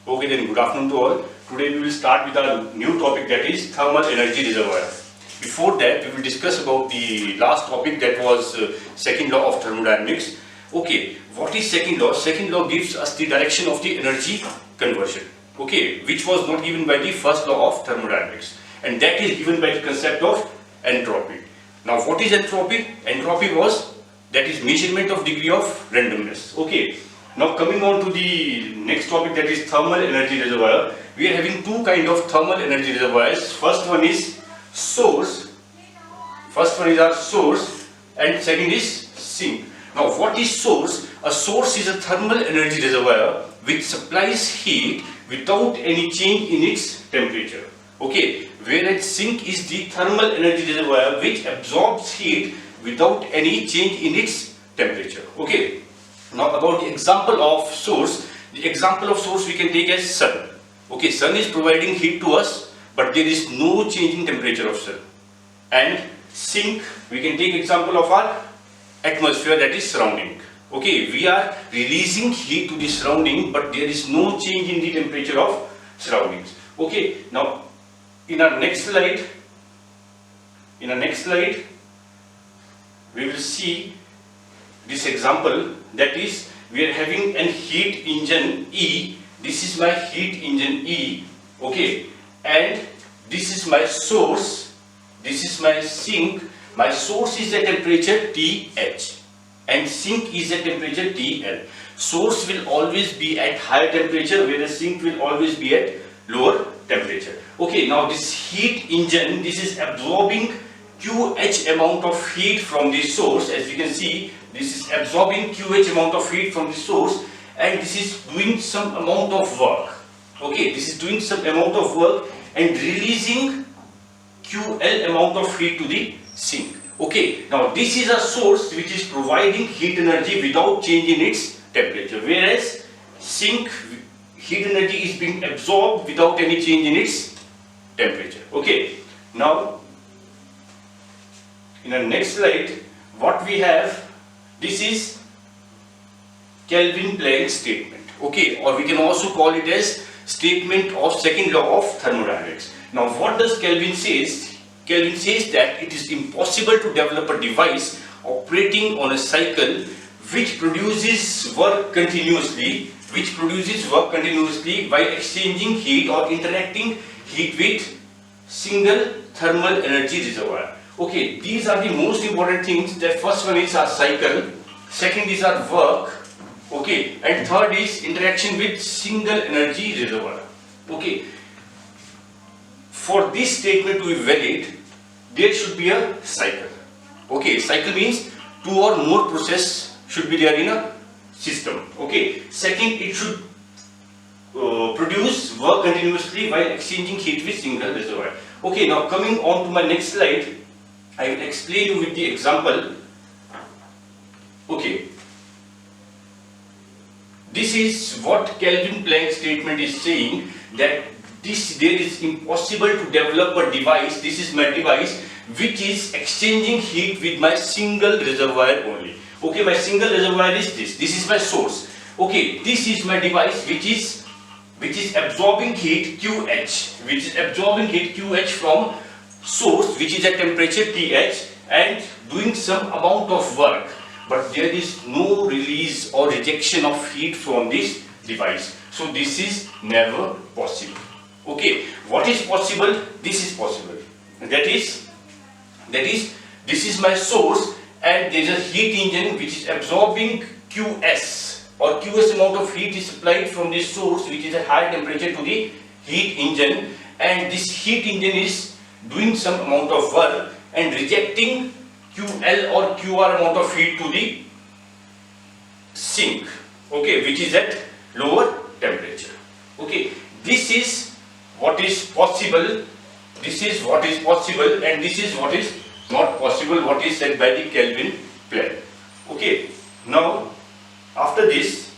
Okay, then good afternoon to all. Today we will start with our new topic, that is thermal energy reservoir. Before that, we will discuss about the last topic, that was second law of thermodynamics. Okay, what is second law? Second law gives us the direction of the energy conversion. Okay, which was not given by the first law of thermodynamics, and that is given by the concept of entropy. Now, what is entropy? Entropy was, that is measurement of degree of randomness. Okay. Now coming on to the next topic, that is thermal energy reservoir. We are having two kind of thermal energy reservoirs. First one is source. First one is our source, and second is sink. Now what is source? A source is a thermal energy reservoir which supplies heat without any change in its temperature. Okay, whereas sink is the thermal energy reservoir which absorbs heat without any change in its temperature. Okay. Now about the example of source, we can take as sun. Okay, sun is providing heat to us, but there is no change in temperature of sun. And sink, we can take example of our atmosphere, that is surrounding. Okay, we are releasing heat to the surrounding, but there is no change in the temperature of surroundings. Okay, now in our next slide, we will see this example, that is we are having an heat engine E. This is my heat engine E. Okay, and this is my source, this is my sink. My source is at temperature TH and sink is at temperature TL. Source will always be at higher temperature, whereas sink will always be at lower temperature. Okay, now this heat engine, this is absorbing QH amount of heat from the source. As you can see, this is absorbing QH amount of heat from the source, and this is doing some amount of work. Okay, this is doing some amount of work and releasing QL amount of heat to the sink. Okay, now this is a source which is providing heat energy without change in its temperature, whereas sink heat energy is being absorbed without any change in its temperature. Okay, now in the next slide, what we have, this is Kelvin-Planck statement. Okay, or we can also call it as statement of second law of thermodynamics. Now what does Kelvin says? Kelvin says that it is impossible to develop a device operating on a cycle which produces work continuously by exchanging heat or interacting heat with single thermal energy reservoir. Okay, these are the most important things. The first one is our cycle, second is our work, okay, and third is interaction with single energy reservoir. Okay, for this statement to be valid, there should be a cycle. Okay, cycle means two or more process should be there in a system. Okay, second, it should produce work continuously while exchanging heat with single reservoir. Okay, now coming on to my next slide, I will explain you with the example. Okay, this is what Kelvin-Planck statement is saying, that there is impossible to develop a device. This is my device which is exchanging heat with my single reservoir only. Okay, my single reservoir is this. This is my source. Okay, this is my device which is absorbing heat QH, from source which is at temperature TH and doing some amount of work, but there is no release or rejection of heat from this device. So this is never possible. Okay, what is possible? This is possible. That is this is my source, and there is a heat engine which is absorbing QS or QS amount of heat is supplied from this source which is at high temperature to the heat engine, and this heat engine is doing some amount of work and rejecting QL or QR amount of heat to the sink, okay, which is at lower temperature. Okay, this is what is possible, and this is what is not possible, what is said by the Kelvin-Planck. Okay, now after this,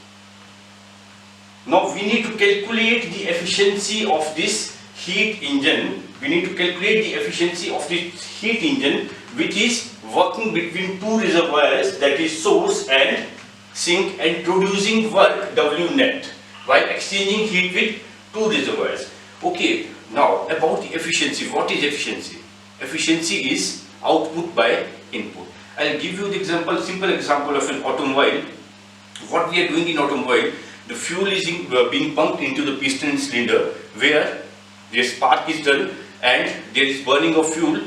now we need to calculate the efficiency of this heat engine. We need to calculate the efficiency of the heat engine which is working between two reservoirs, that is source and sink, and producing work W net. while exchanging heat with two reservoirs. Okay, now about the efficiency. What is efficiency? Efficiency is output by input. I'll give you the example, simple example of an automobile. What we are doing in automobile, the fuel is being pumped into the piston cylinder where the spark is done and there is burning of fuel.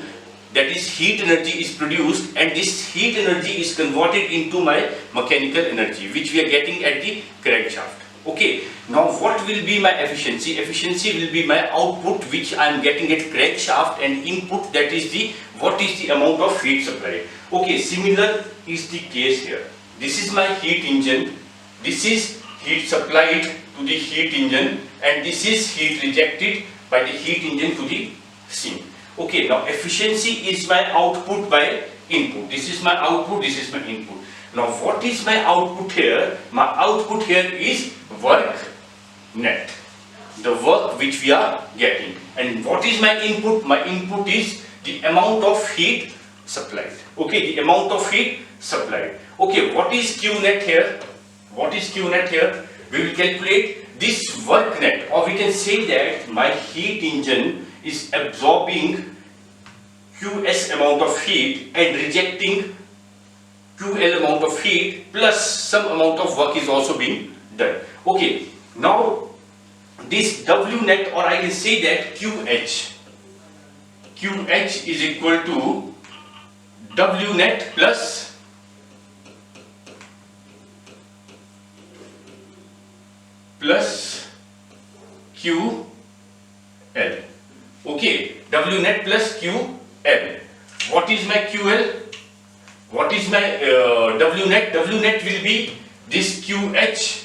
That is, heat energy is produced, and this heat energy is converted into my mechanical energy, which we are getting at the crankshaft. Okay, now what will be my efficiency? Efficiency will be my output which I am getting at crankshaft, and input, that is the what is the amount of heat supplied. Okay, similar is the case here. This is my heat engine. This is heat supplied to the heat engine, and this is heat rejected by the heat engine to the sink. Okay, now efficiency is my output by input. This is my output, this is my input. Now what is my output here? My output here is work net, the work which we are getting. And what is my input? My input is the amount of heat supplied. Okay, the amount of heat supplied. Okay, what is Q net here? What is Q net here? We will calculate this work net, or we can say that my heat engine is absorbing Qs amount of heat and rejecting Ql amount of heat, plus some amount of work is also being done. Okay, now this W net, or I can say that QH is equal to W net plus QL. Okay, W net plus QL. What is my QL? What is my W net? W net will be this QH.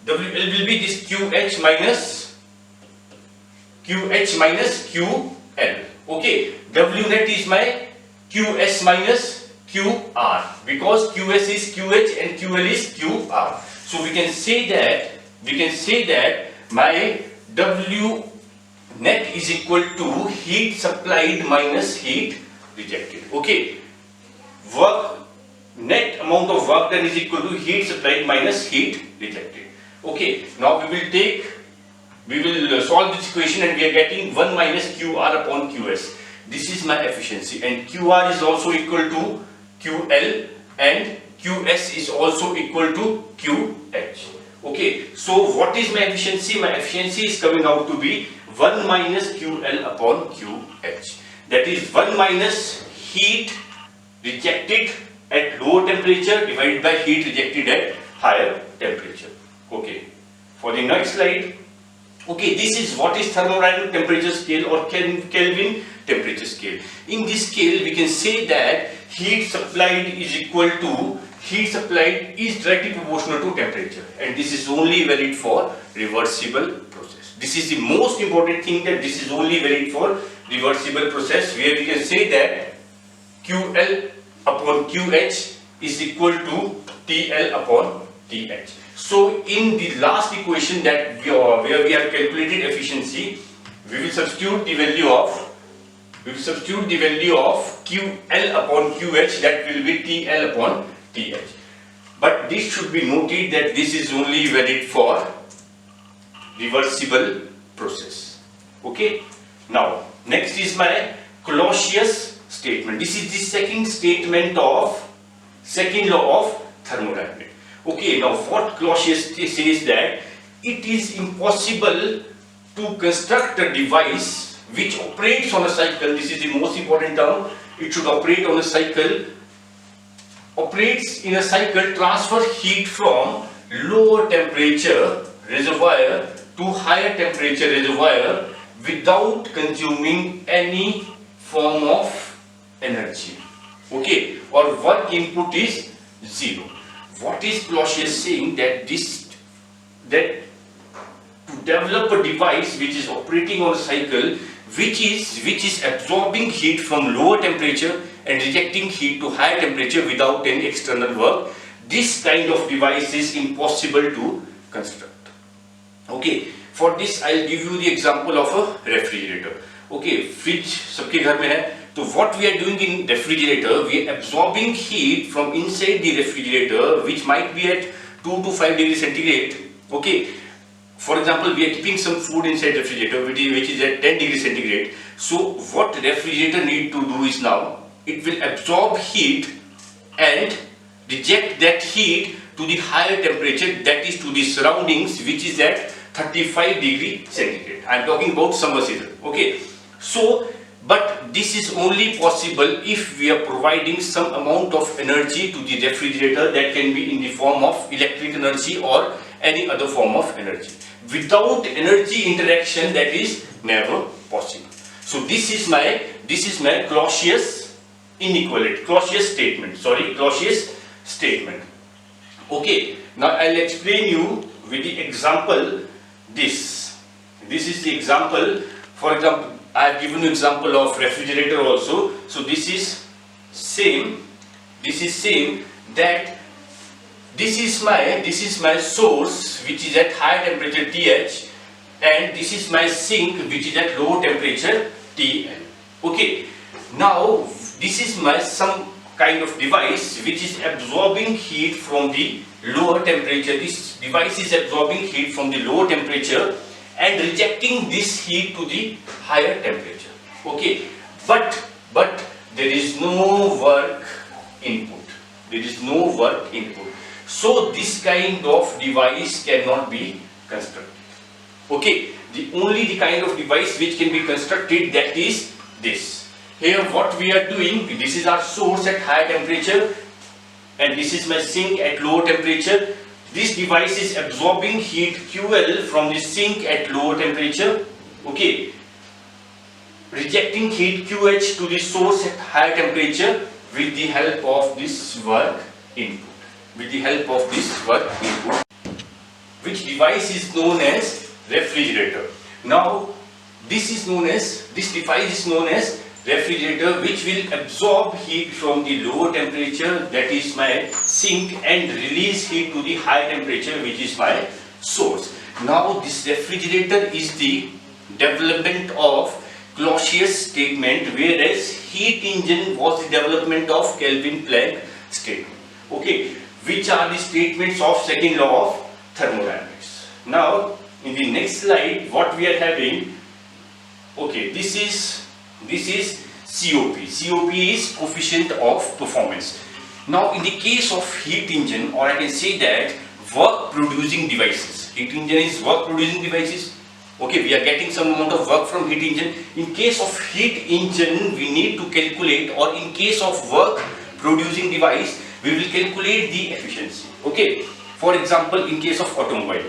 WL will be this QH minus QL. Okay, W net is my QS minus QR, because QS is QH and QL is QR. So we can say that my W net is equal to heat supplied minus heat rejected. Okay, work net amount of work done is equal to heat supplied minus heat rejected. Okay, now we will solve this equation, and we are getting 1 minus QR upon QS. This is my efficiency, and QR is also equal to QL, and QS is also equal to QH. Okay, so what is my efficiency? My efficiency is coming out to be 1 minus QL upon QH. That is 1 minus heat rejected at lower temperature divided by heat rejected at higher temperature. Okay, for the next slide. Okay, this is what is thermodynamic temperature scale or Kelvin temperature scale. In this scale, we can say that heat supplied is equal to heat supplied is directly proportional to temperature, and this is only valid for reversible process. This is the most important thing, that this is only valid for reversible process, where we can say that QL upon QH is equal to TL upon TH. So in the last equation that where we have calculated efficiency, we will substitute the value of QL upon QH, that will be TL upon TH. But this should be noted that this is only valid for reversible process. Okay. Now next is my Clausius statement. This is the second statement of second law of thermodynamics. Okay, now what Clausius says that it is impossible to construct a device which operates on a cycle. This is the most important term. It should operate on a cycle. Operates in a cycle, transfer heat from lower temperature reservoir to higher temperature reservoir without consuming any form of energy. Okay, or work input is zero. What is Clausius saying? That to develop a device which is operating on a cycle, which is absorbing heat from lower temperature and rejecting heat to higher temperature without any external work, this kind of device is impossible to construct. Okay, for this I'll give you the example of a refrigerator. Okay, fridge सबके घर में है. So what we are doing in refrigerator, we are absorbing heat from inside the refrigerator, which might be at 2 to 5 degrees centigrade. Okay, For example, we are keeping some food inside refrigerator which is at 10 degrees centigrade. So what refrigerator need to do is now, it will absorb heat and reject that heat to the higher temperature, that is to the surroundings, which is at 35 degree centigrade. I am talking about summer season. Okay. So, but this is only possible if we are providing some amount of energy to the refrigerator, that can be in the form of electric energy or any other form of energy. Without energy interaction, that is never possible. So this is my Clausius inequality, Clausius statement. Okay, now I'll explain you with the example. This is the example. For example, I have given you example of refrigerator also. So this is same that this is my source, which is at high temperature TH, and this is my sink, which is at low temperature TL. Okay, now this is my some kind of device which is absorbing heat from the lower temperature. This device is absorbing heat from the lower temperature and rejecting this heat to the higher temperature. Okay, but there is no work input. So this kind of device cannot be constructed. Okay, the kind of device which can be constructed, that is this. Here what we are doing, this is our source at high temperature and this is my sink at low temperature. This device is absorbing heat QL from the sink at lower temperature. Okay, rejecting heat QH to the source at higher temperature with the help of this work input. Which device is known as refrigerator. Now this device is known as refrigerator, which will absorb heat from the lower temperature, that is my sink, and release heat to the high temperature, which is my source. Now this refrigerator is the development of Clausius statement, whereas heat engine was the development of Kelvin Planck statement. Okay, which are the statements of second law of thermodynamics. Now in the next slide what we are having, okay, this is COP. COP is coefficient of performance. Now in the case of heat engine, or I can say that work producing devices, heat engine is work producing devices. Okay, we are getting some amount of work from heat engine. In case of heat engine, we need to calculate, or in case of work producing device, we will calculate the efficiency. Okay, for example, in case of automobile,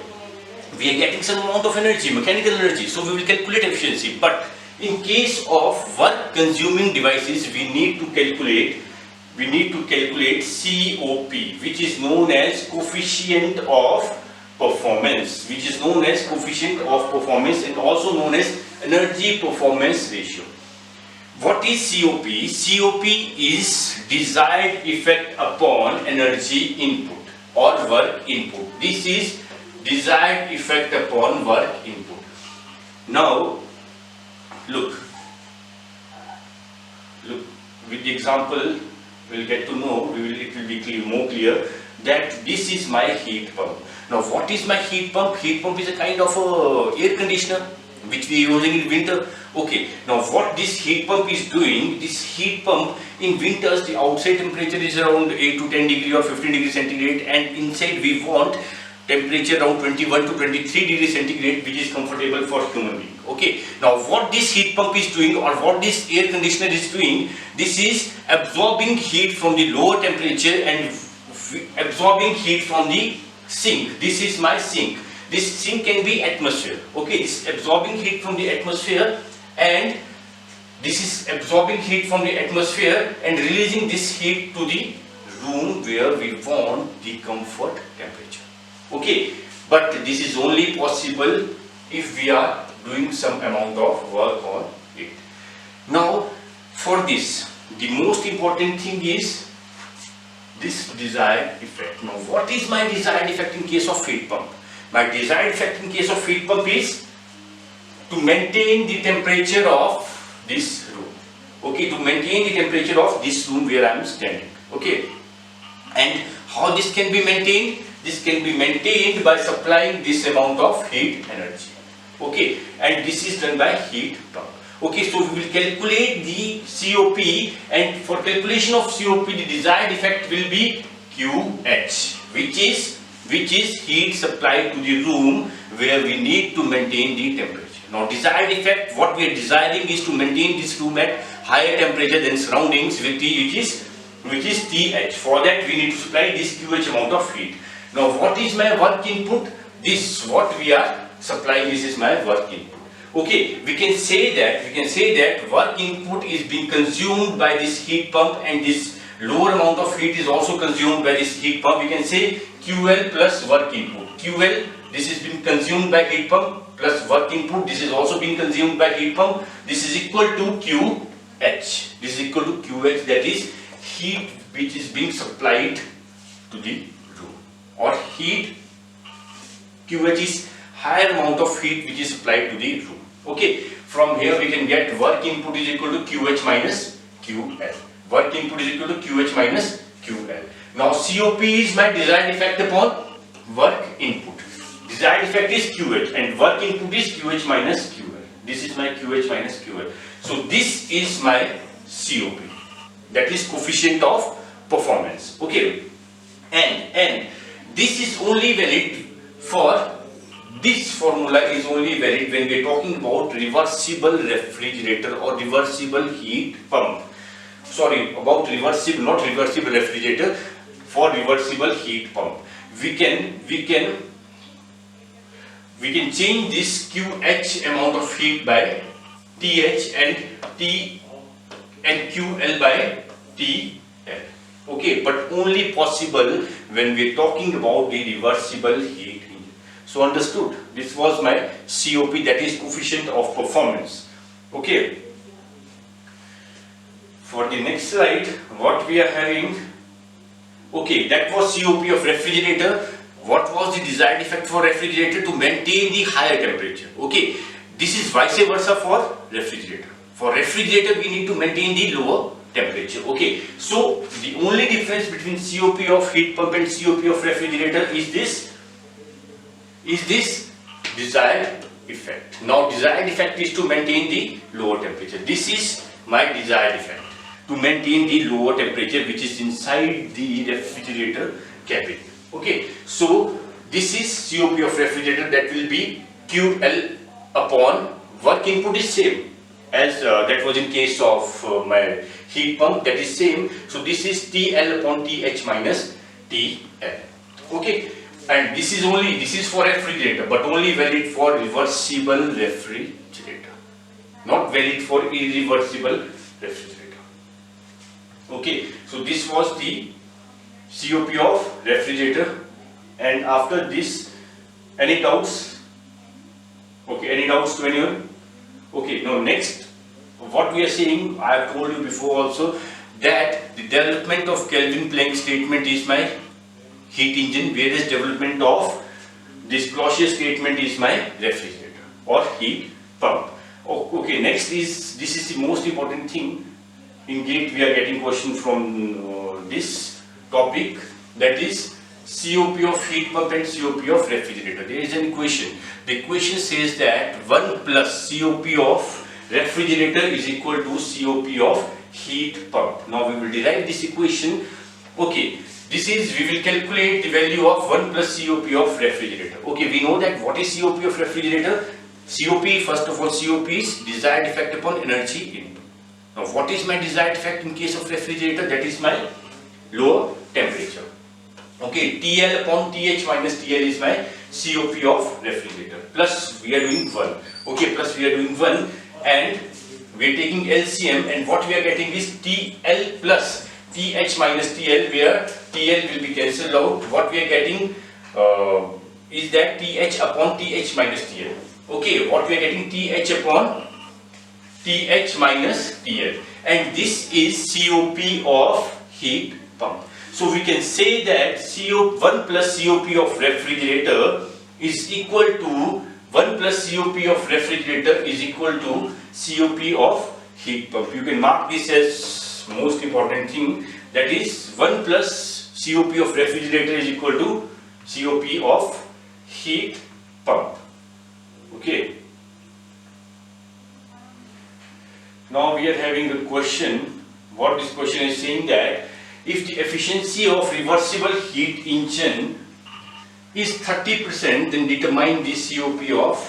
we are getting some amount of energy, mechanical energy, so we will calculate efficiency. But in case of work consuming devices, we need to calculate COP, which is known as coefficient of performance, and also known as energy performance ratio. What is COP? COP is desired effect upon energy input or work input. This is desired effect upon work input. Now look with the example we'll get to know, it will be more clear that this is my heat pump. Now what is my heat pump? Heat pump is a kind of a air conditioner which we are using in winter. Okay, now what this heat pump is doing, this heat pump in winters, the outside temperature is around 8 to 10 degree or 15 degree centigrade, and inside we want temperature around 21 to 23 degrees centigrade, which is comfortable for human being. Okay, now what this heat pump is doing, or what this air conditioner is doing, this is absorbing heat from the lower temperature and absorbing heat from the sink. This is my sink. This sink can be atmosphere. Okay, this is absorbing heat from the atmosphere, and this is absorbing heat from the atmosphere and releasing this heat to the room where we want the comfort temperature. Okay, but this is only possible if we are doing some amount of work on it. Now for this, the most important thing is this desired effect. Now what is my desired effect in case of heat pump? My desired effect in case of heat pump is to maintain the temperature of this room. Okay, to maintain the temperature of this room where I am standing. Okay, and how this can be maintained? this can be maintained by supplying this amount of heat energy. Okay, and this is done by heat pump. Okay, so we will calculate the COP, and for calculation of COP the desired effect will be QH, which is heat supplied to the room where we need to maintain the temperature. Now desired effect, what we are desiring is to maintain this room at higher temperature than surroundings with T, which is TH. For that we need to supply this QH amount of heat. Now what is my work input? This what we are supplying, this is my work input. Okay, we can say that work input is being consumed by this heat pump, and this lower amount of heat is also consumed by this heat pump. We can say QL plus work input. QL, this is being consumed by heat pump, plus work input, this is also being consumed by heat pump. This is equal to QH. This is equal to QH, that is heat which is being supplied to the room, or heat QH is higher amount of heat which is supplied to the room. Okay, from here we can get work input is equal to QH minus QL. Work input is equal to QH minus QL. Now COP is my desired effect upon work input. Desired effect is QH and work input is QH minus QL. This is my QH minus QL. So this is my COP. That is coefficient of performance. Okay, and this is only valid for, this formula is only valid when we are talking about reversible refrigerator or reversible heat pump. Sorry, about reversible, not reversible refrigerator, for reversible heat pump. We can change this QH amount of heat by TH and QL by TL. Okay, but only possible when we are talking about the reversible heat engine. So understood? This was my COP, that is coefficient of performance. Okay. For the next slide, what we are having, okay, that was COP of refrigerator. What was the desired effect for refrigerator? To maintain the higher temperature. Okay, this is vice versa for refrigerator. For refrigerator, we need to maintain the lower temperature. Okay, so the only difference between COP of heat pump and COP of refrigerator is this desired effect. Now desired effect is to maintain the lower temperature. This is my desired effect, to maintain the lower temperature which is inside the refrigerator cabin. Okay, so this is COP of refrigerator, that will be QL upon work input is same as that was in case of my heat pump, that is same. So this is TL upon TH minus TL. Okay, and this is for refrigerator, but only valid for reversible refrigerator, not valid for irreversible refrigerator. Okay, so this was the COP of refrigerator. And after this, any doubts? Okay, any doubts to anyone? Okay, now next, what we are saying, I have told you before also, that the development of Kelvin Planck statement is my heat engine, whereas development of this Clausius statement is my refrigerator or heat pump. Okay, next is, this is the most important thing. In GATE we are getting question from this topic, that is COP of heat pump and COP of refrigerator. There is an equation. The equation says that 1 plus COP of refrigerator is equal to COP of heat pump. Now we will derive this equation. Okay, this is, we will calculate the value of 1 plus COP of refrigerator. Okay, we know that what is COP of refrigerator? COP, first of all, COP is desired effect upon energy input. Now what is my desired effect in case of refrigerator? That is my lower temperature. Okay, TL upon TH minus TL is my COP of refrigerator. Plus we are doing 1. Okay, plus we are doing 1 and we are taking LCM, and what we are getting is TL plus TH minus TL, where TL will be cancelled out. What we are getting is that TH upon TH minus TL. Okay, what we are getting TH upon TH minus TL, and this is COP of heat pump. So we can say that 1 plus COP of refrigerator is equal to 1 plus COP of refrigerator is equal to COP of heat pump. You can mark this as most important thing, that is 1 plus COP of refrigerator is equal to COP of heat pump. Okay. Now we are having a question. What this question is saying that if the efficiency of reversible heat engine is 30%, then determine the COP of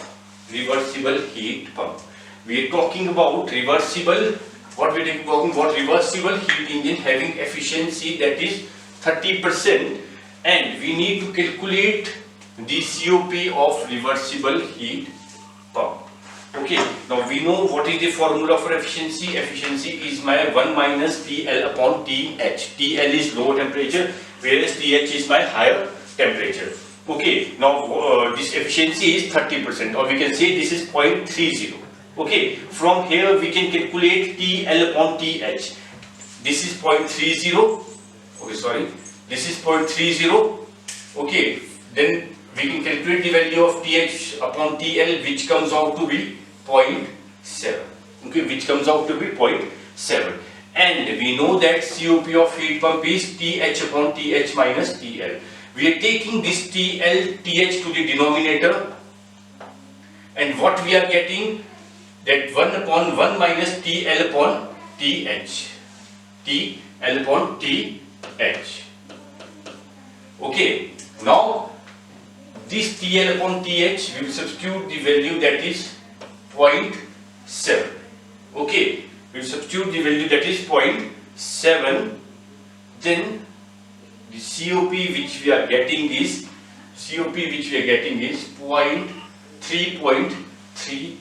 reversible heat pump. We are talking about reversible. What we are talking about reversible heat engine having efficiency that is 30%, and we need to calculate the COP of reversible heat pump. Okay, now we know what is the formula for efficiency. Efficiency is my 1 minus TL upon TH. TL is low temperature, whereas TH is my higher temperature. Okay, now this efficiency is 30%, or we can say this is 0.30. Okay, from here we can calculate TL upon TH. This is 0.30. Okay, sorry, this is 0.30. Okay, then we can calculate the value of TH upon TL, which comes out to be 0.7. Okay, which comes out to be 0.7. And we know that COP of heat pump is TH upon TH minus TL. We are taking this TL, TH to the denominator, and what we are getting, that 1 upon 1 minus TL upon TH. TL upon TH. Okay, now this TL upon TH, we will substitute the value that is 0.7. Okay, we will substitute the value that is 0.7. Then the COP which we are getting is 3.33.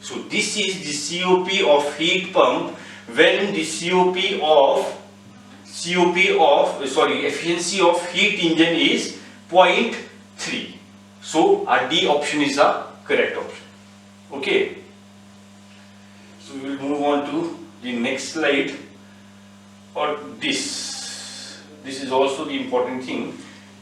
So this is the COP of heat pump when the efficiency of heat engine is 0.3. So our D option is a correct option. Okay. So we will move on to the next slide, or this. This is also the important thing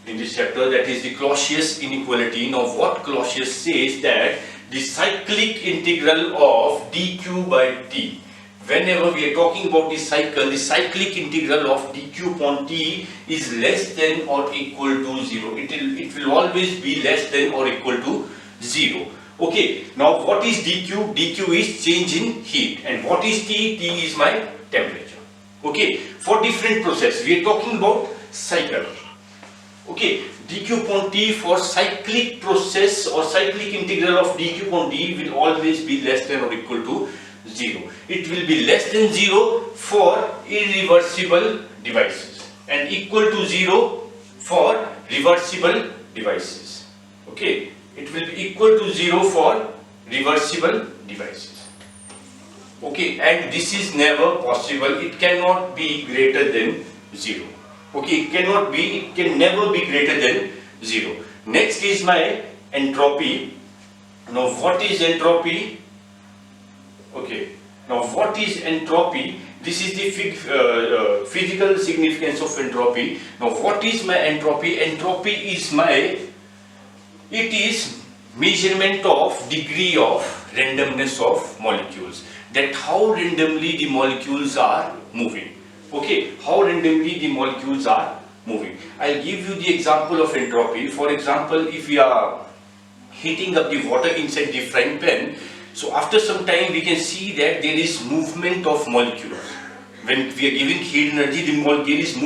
in this chapter, that is the Clausius inequality. Now what Clausius says, that the cyclic integral of dq by t, whenever we are talking about the cycle, the cyclic integral of dq upon t is less than or equal to 0. It will always be less than or equal to 0. Okay, now what is dq? dq is change in heat, and what is t? T is my temperature. Okay, for different process, we are talking about cycle. Okay, dq upon t for cyclic process or cyclic integral of dq upon t will always be less than or equal to 0. It will be less than 0 for irreversible devices and equal to 0 for reversible devices. Okay, it will be equal to 0 for reversible devices. Okay, and this is never possible. It cannot be greater than 0. Okay, it can never be greater than 0. Next is my entropy. Now what is entropy? Okay, now what is entropy? This is the physical significance of entropy. Now what is my entropy? Entropy is measurement of degree of randomness of molecules. That how randomly the molecules are moving. Okay, how randomly the molecules are moving. I'll give you the example of entropy. For example, if we are heating up the water inside the frying pan, so after some time we can see that there is movement of molecules. When we are giving heat energy, there is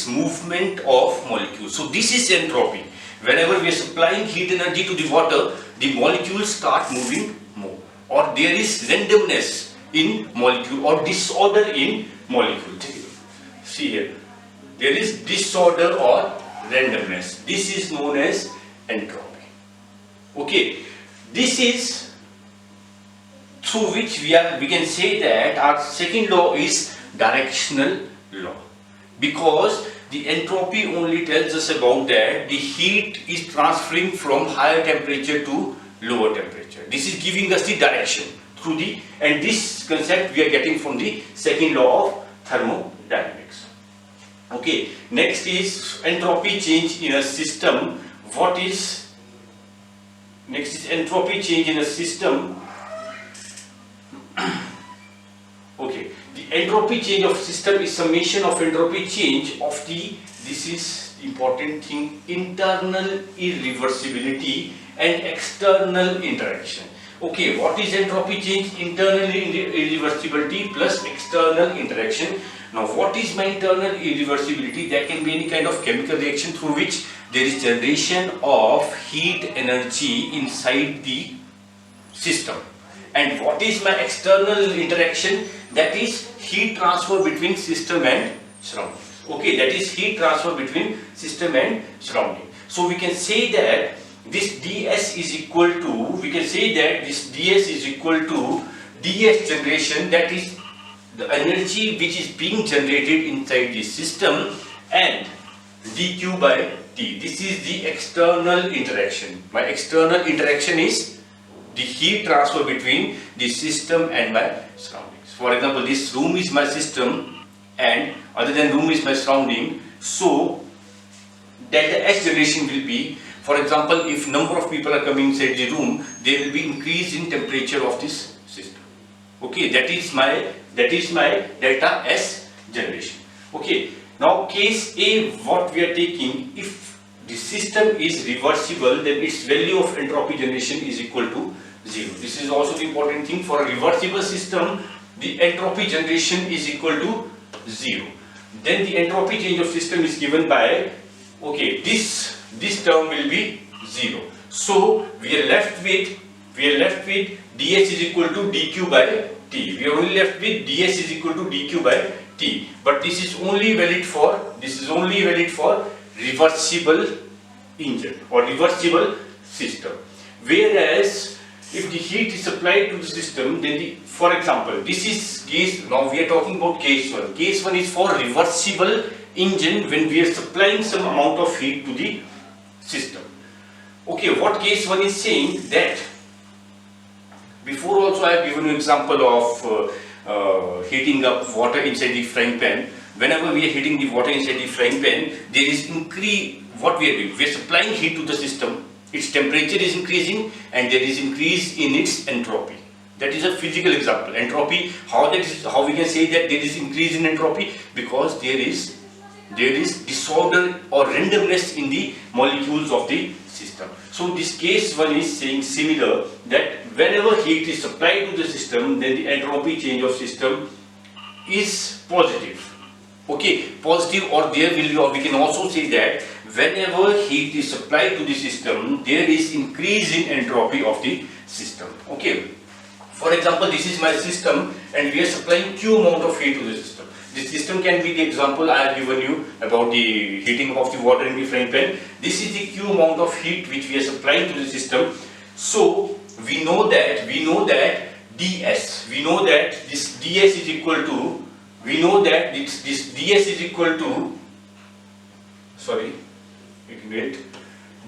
movement of molecules. So this is entropy. Whenever we are supplying heat energy to the water, the molecules start moving more, or there is randomness in molecule or disorder in molecule. See here, there is disorder or randomness. This is known as entropy. Okay, this is through which we can say that our second law is directional law, because the entropy only tells us about that the heat is transferring from higher temperature to lower temperature. This is giving us the direction through and this concept we are getting from the second law of thermodynamics. Okay, next is entropy change in a system. Next is entropy change in a system. Okay, the entropy change of system is summation of entropy change of this is important thing, internal irreversibility and external interaction. Okay, what is entropy change? Internal irreversibility plus external interaction. Now, what is my internal irreversibility? That can be any kind of chemical reaction through which there is generation of heat energy inside the system. And what is my external interaction? That is heat transfer between system and surroundings. Okay, that is heat transfer between system and surrounding. So we can say that this ds is equal to, we can say that this ds is equal to ds generation, that is the energy which is being generated inside the system, and dq by t. This is the external interaction. My external interaction is the heat transfer between the system and my surroundings. For example, this room is my system and other than room is my surrounding. So delta S generation will be, for example, if number of people are coming inside the room, there will be increase in temperature of this system. Okay, that is my delta S generation. Okay, now case A, what we are taking, if the system is reversible, then its value of entropy generation is equal to 0. This is also the important thing. For a reversible system, the entropy generation is equal to 0. Then the entropy change of system is given by, okay, this term will be 0. So we are left with ds is equal to dq by t. We are only left with ds is equal to dq by t. But this is only valid for reversible engine or reversible system. Whereas if the heat is supplied to the system, then for example, this is case, now we are talking about case 1. Case 1 is for reversible engine when we are supplying some amount of heat to the system. Okay, what case 1 is saying that, before also I have given you example of heating up water inside the frying pan. Whenever we are heating the water inside the frying pan, there is increase, what we are doing, we are supplying heat to the system, its temperature is increasing and there is increase in its entropy. That is a physical example. Entropy, how we can say that there is increase in entropy? Because there is disorder or randomness in the molecules of the system. So this case 1 is saying similar, that whenever heat is supplied to the system, then the entropy change of system is positive. Okay, positive, or there will be, or we can also say that whenever heat is supplied to the system, there is increase in entropy of the system. Okay, for example, this is my system and we are supplying Q amount of heat to the system. This system can be the example I have given you about the heating of the water in the frying pan. This is the Q amount of heat which we are supplying to the system. So we know that ds, we know that this ds is equal to, we know that this ds is equal to, sorry, wait,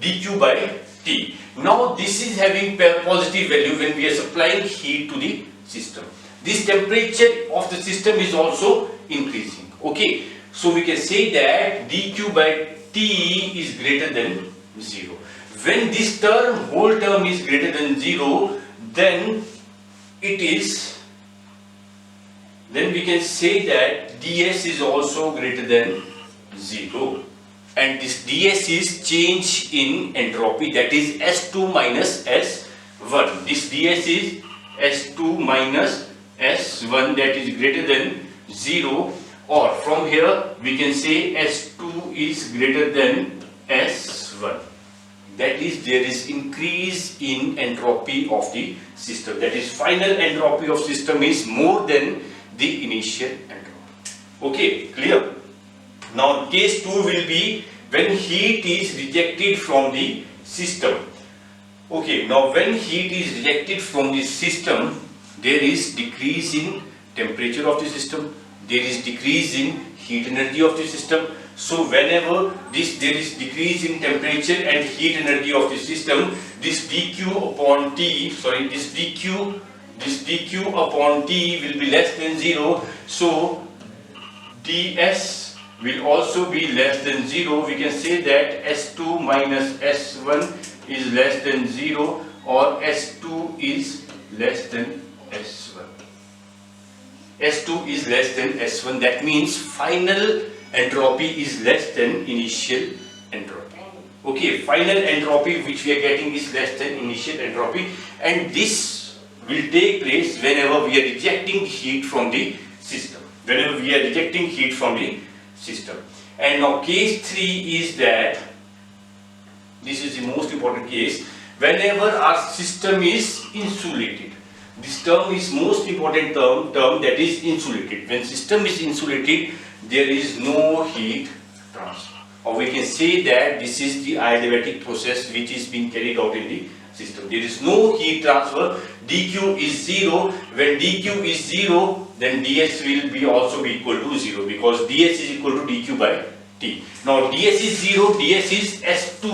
dq by t. Now this is having positive value when we are supplying heat to the system. This temperature of the system is also increasing. Okay, so we can say that dq by t is greater than 0. When this term, whole term is greater than 0, then we can say that ds is also greater than 0. And this ds is change in entropy, that is S2 minus S1. This ds is S2 minus S1, that is greater than 0, or from here we can say S2 is greater than S1. That is, there is increase in entropy of the system. That is, final entropy of system is more than the initial entropy. Okay, clear? Now case 2 will be when heat is rejected from the system. Okay, now when heat is rejected from the system, there is decrease in temperature of the system, there is decrease in heat energy of the system. So whenever there is decrease in temperature and heat energy of the system, this dq upon t, sorry, this dq upon t will be less than 0. So ds will also be less than 0. We can say that S2 minus S1 is less than 0, or S2 is less than S1. S2 is less than S1. That means final entropy is less than initial entropy. Okay, final entropy which we are getting is less than initial entropy, and this will take place whenever we are rejecting heat from the system. Whenever we are rejecting heat from the system. And now case 3 is that, this is the most important case, whenever our system is insulated. This term is most important term that is insulated. When system is insulated, there is no heat transfer. Or we can say that this is the adiabatic process which is being carried out in the system. There is no heat transfer. dq is 0. When dq is 0, then ds will be also be equal to 0, because ds is equal to dq by t. Now ds is 0, ds is S2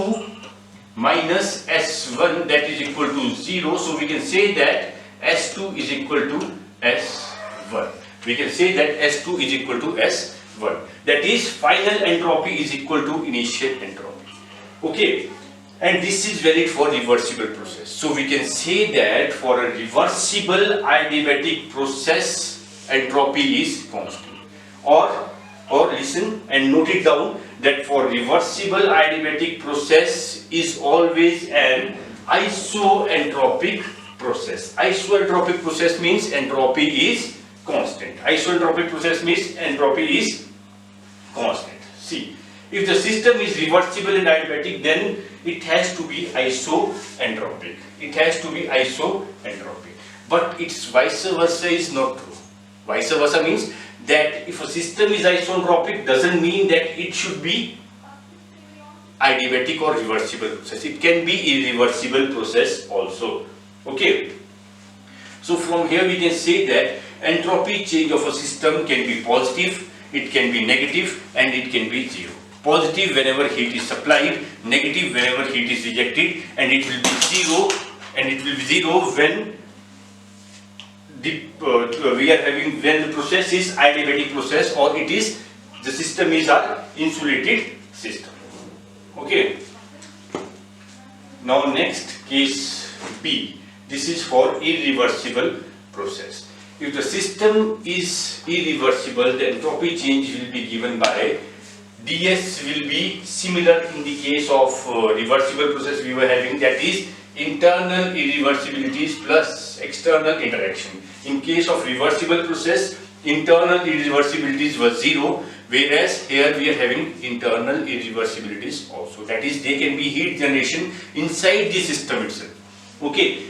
minus S1, that is equal to 0. So we can say that S2 is equal to S1. We can say that S2 is equal to S1. That is, final entropy is equal to initial entropy. Okay, and this is valid for reversible process. So we can say that for a reversible adiabatic process, entropy is constant. Or listen and note it down, that for reversible adiabatic process is always an isoentropic process. Isoentropic process means entropy is constant. Isoentropic process means entropy is constant. See, if the system is reversible and adiabatic, then it has to be isoentropic. It has to be isoentropic. But its vice versa is not true. Vice versa means that if a system is isoentropic, doesn't mean that it should be adiabatic or reversible process. It can be irreversible process also. Okay. So from here we can say that entropy change of a system can be positive, it can be negative, and it can be zero. Positive whenever heat is supplied, negative whenever heat is rejected, and it will be zero. And it will be zero when when the process is adiabatic process, or it is the system is an insulated system. Okay. Now next, case B. This is for irreversible process. If the system is irreversible, the entropy change will be given by ds will be similar in the case of reversible process we were having, that is internal irreversibilities plus external interaction. In case of reversible process, internal irreversibilities were 0, whereas here we are having internal irreversibilities also. That is, they can be heat generation inside the system itself. Okay,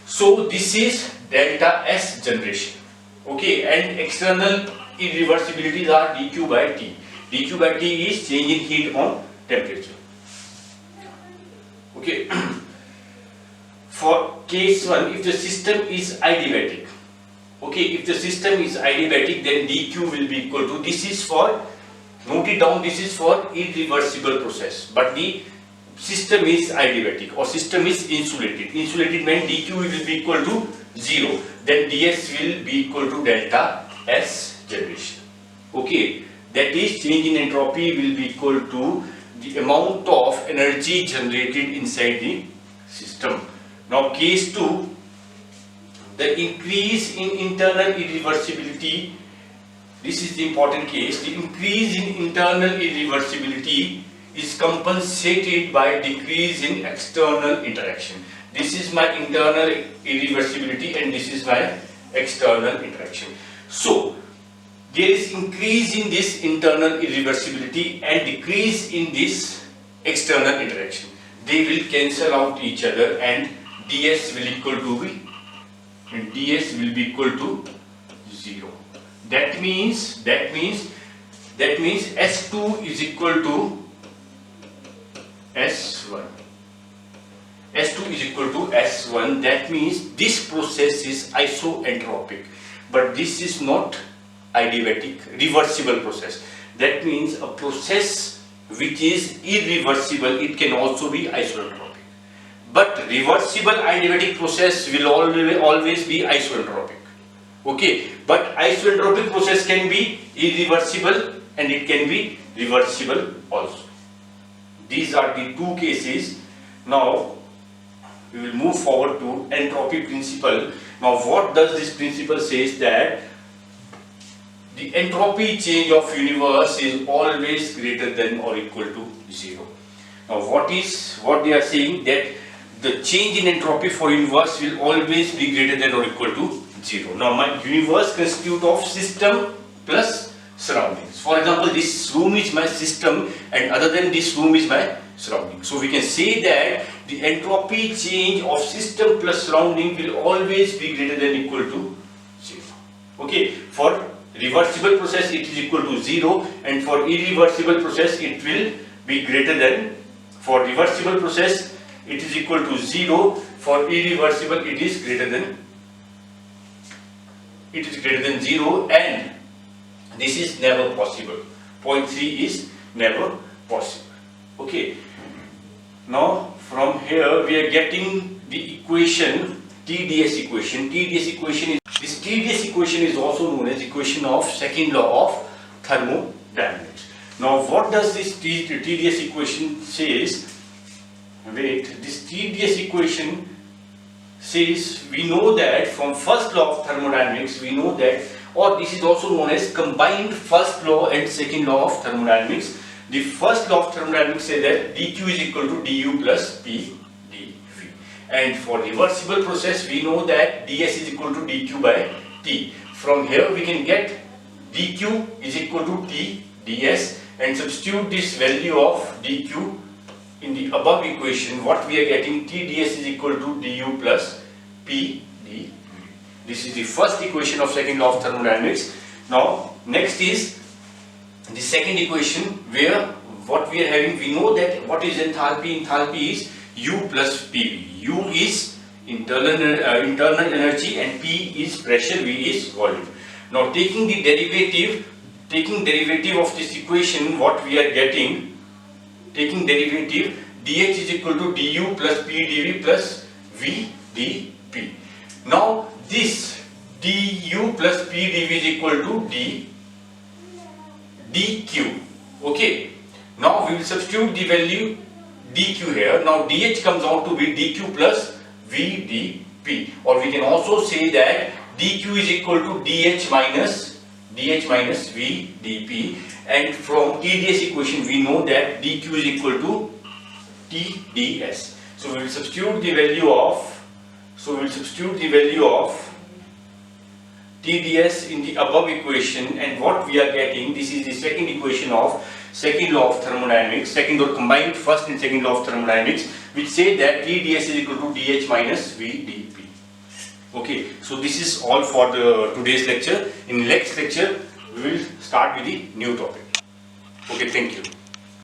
so this is delta S generation. Okay, and external irreversibilities are dq by t. dq by t is change in heat on temperature. Okay. For case 1, if the system is adiabatic, okay, if the system is adiabatic, then dq will be equal to, this is for, note it down, this is for irreversible process, but the system is adiabatic or system is insulated. Insulated means dq will be equal to 0, then ds will be equal to delta S generation. Okay, that is, change in entropy will be equal to the amount of energy generated inside the system. Now case 2, the increase in internal irreversibility, this is the important case, the increase in internal irreversibility is compensated by decrease in external interaction. This is my internal irreversibility and this is my external interaction. So there is increase in this internal irreversibility and decrease in this external interaction. They will cancel out each other and ds will equal to b, and ds will be equal to 0. That means S2 is equal to S1. S2 is equal to S1. That means this process is isoentropic, but this is not adiabatic, reversible process. That means a process which is irreversible, it can also be isoentropic. But reversible adiabatic process will always be isoentropic. Okay, but isoentropic process can be irreversible and it can be reversible also. These are the two cases. Now we will move forward to entropy principle. Now what does this principle says? That the entropy change of universe is always greater than or equal to 0. Now what they are saying, that the change in entropy for universe will always be greater than or equal to 0. Now my universe constitutes of system plus surroundings. For example, this room is my system and other than this room is my surrounding. So we can say that the entropy change of system plus surrounding will always be greater than or equal to 0. Okay, for reversible process it is equal to 0, and for irreversible process it will be greater than, for reversible process it is equal to 0, for irreversible it is greater than 0, and this is never possible. Point 3 is never possible. Okay, now from here we are getting the equation, TdS equation. This TdS equation is also known as equation of second law of thermodynamics. Now what does this TdS equation says? Wait, this TdS equation says, we know that from first law of thermodynamics, we know that, or this is also known as combined first law and second law of thermodynamics. The first law of thermodynamics says that dq is equal to du plus p dv. And for reversible process, we know that ds is equal to dq by t. From here we can get dq is equal to t ds, and substitute this value of dq in the above equation. What we are getting, TdS is equal to du plus p dv. This is the first equation of second law of thermodynamics. Now next is the second equation, where what we are having, we know that what is enthalpy. Enthalpy is U plus PV. U is internal energy and P is pressure, V is volume. Now taking derivative of this equation, what we are getting, taking derivative, dH is equal to du plus p dv plus v dp. Now this du plus p dv is equal to dq. Okay, now we will substitute the value dq here. Now dH comes out to be dq plus v dp, or we can also say that dq is equal to dH minus v dp, and from TdS equation we know that dq is equal to TdS. So we will substitute the value of TdS in the above equation, and what we are getting, this is the second equation of second law of thermodynamics, second or combined first and second law of thermodynamics, which say that TdS is equal to dH minus v dp. Okay, so this is all for the today's lecture. In next lecture we will start with the new topic. Okay, thank you.